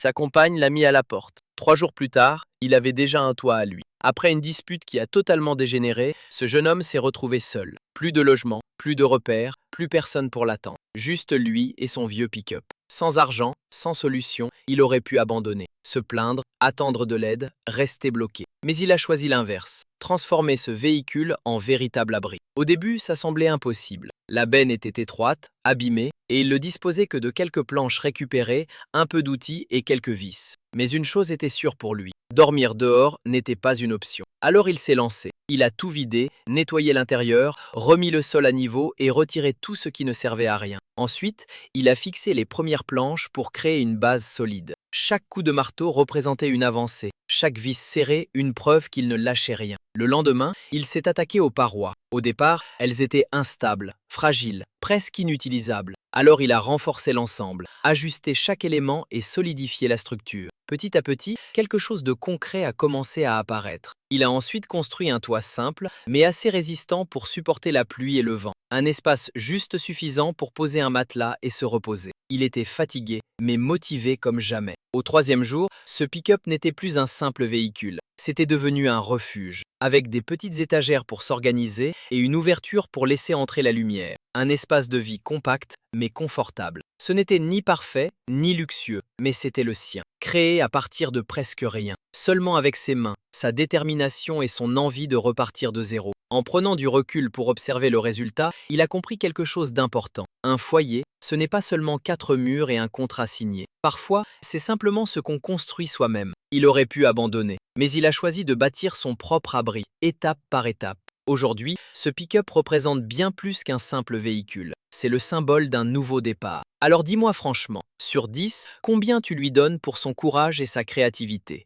Sa compagne l'a mis à la porte. 3 jours plus tard, il avait déjà un toit à lui. Après une dispute qui a totalement dégénéré, ce jeune homme s'est retrouvé seul. Plus de logement, plus de repères, plus personne pour l'attendre. Juste lui et son vieux pick-up. Sans argent, sans solution, il aurait pu abandonner, se plaindre, attendre de l'aide, rester bloqué. Mais il a choisi l'inverse, transformer ce véhicule en véritable abri. Au début, ça semblait impossible. La benne était étroite, abîmée, et il ne disposait que de quelques planches récupérées, un peu d'outils et quelques vis. Mais une chose était sûre pour lui, dormir dehors n'était pas une option. Alors il s'est lancé. Il a tout vidé, nettoyé l'intérieur, remis le sol à niveau et retiré tout ce qui ne servait à rien. Ensuite, il a fixé les premières planches pour créer une base solide. Chaque coup de marteau représentait une avancée, chaque vis serrée une preuve qu'il ne lâchait rien. Le lendemain, il s'est attaqué aux parois. Au départ, elles étaient instables, fragiles, presque inutilisables. Alors il a renforcé l'ensemble, ajusté chaque élément et solidifié la structure. Petit à petit, quelque chose de concret a commencé à apparaître. Il a ensuite construit un toit simple, mais assez résistant pour supporter la pluie et le vent. Un espace juste suffisant pour poser un matelas et se reposer. Il était fatigué, mais motivé comme jamais. Au 3e jour, ce pick-up n'était plus un simple véhicule. C'était devenu un refuge, avec des petites étagères pour s'organiser et une ouverture pour laisser entrer la lumière. Un espace de vie compact, mais confortable. Ce n'était ni parfait, ni luxueux, mais c'était le sien. Créé à partir de presque rien, seulement avec ses mains, sa détermination et son envie de repartir de zéro. En prenant du recul pour observer le résultat, il a compris quelque chose d'important. Un foyer, ce n'est pas seulement 4 murs et un contrat signé. Parfois, c'est simplement ce qu'on construit soi-même. Il aurait pu abandonner, mais il a choisi de bâtir son propre abri, étape par étape. Aujourd'hui, ce pick-up représente bien plus qu'un simple véhicule. C'est le symbole d'un nouveau départ. Alors dis-moi franchement, sur 10, combien tu lui donnes pour son courage et sa créativité?